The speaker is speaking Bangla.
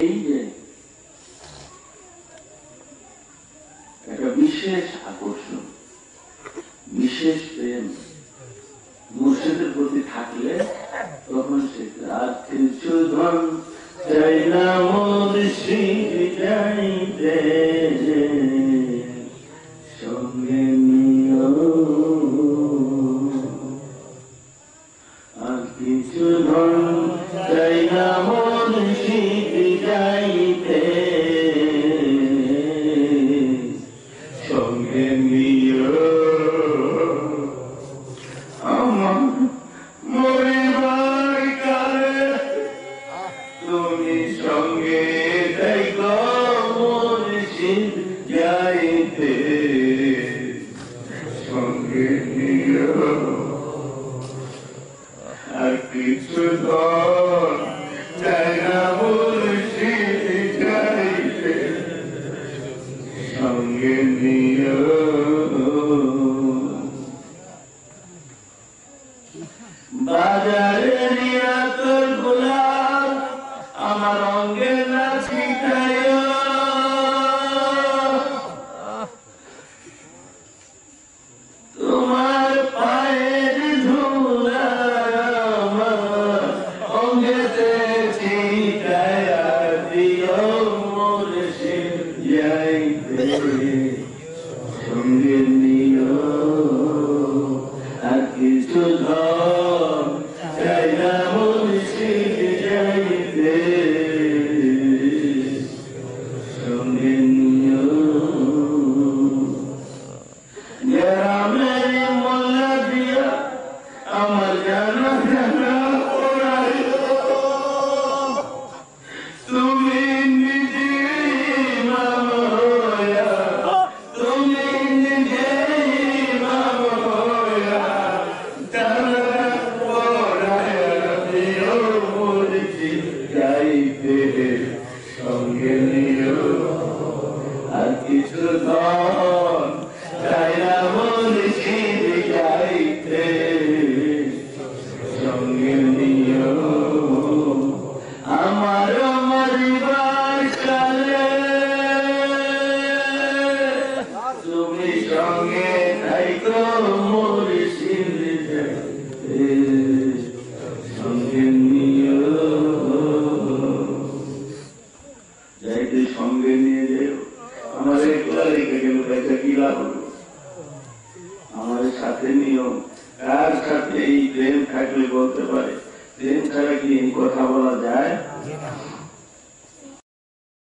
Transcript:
এই যে একটা বিশেষ আকর্ষণ, বিশেষ প্রেম মুর্শিদের প্রতি থাকলে তখন সে আর কিছু ধন চাই না মুর্শিদ চাইতে সঙ্গে নিও, আর কিছু ধন চাই না মুর্শিদ চাইতে সঙ্গে নিও। আমার মরিবার কালে তুমি সঙ্গে দেখো মুর্শিদ যাইতে সঙ্গে নিও, আর কিছু ধন চাই না মুর্শিদ যাইতে সঙ্গে নিও। বাজারে নিয়া তোর গোলাপ আমার অঙ্গে না ছিটায়, তোমার পায়ের ধুলা আমার অঙ্গেতে ছিটায় দিও মুর্শিদ যাইতে সঙ্গে নিও, আর কিছু ধন চাই না মুর্শিদ যাইতে সঙ্গে নিও। গ্রামের মোল্লা দিয়া আমার জানা জানা পড়াইল, তুমি নিজে ইমাম হইয়া, তুমি নিজে ইমাম হইয়া জানা পড়াইয়া দিও মুর্শিদ যাইতে সঙ্গে নিও, আর কিছু ধন চাই না মুর্শিদ যাইতে সঙ্গে নিও। আমার মরিবার কালে তুমি সঙ্গে থাইকো মুর্শিদ যাইতে সঙ্গে নিও, যাইতে সঙ্গে নিয়ে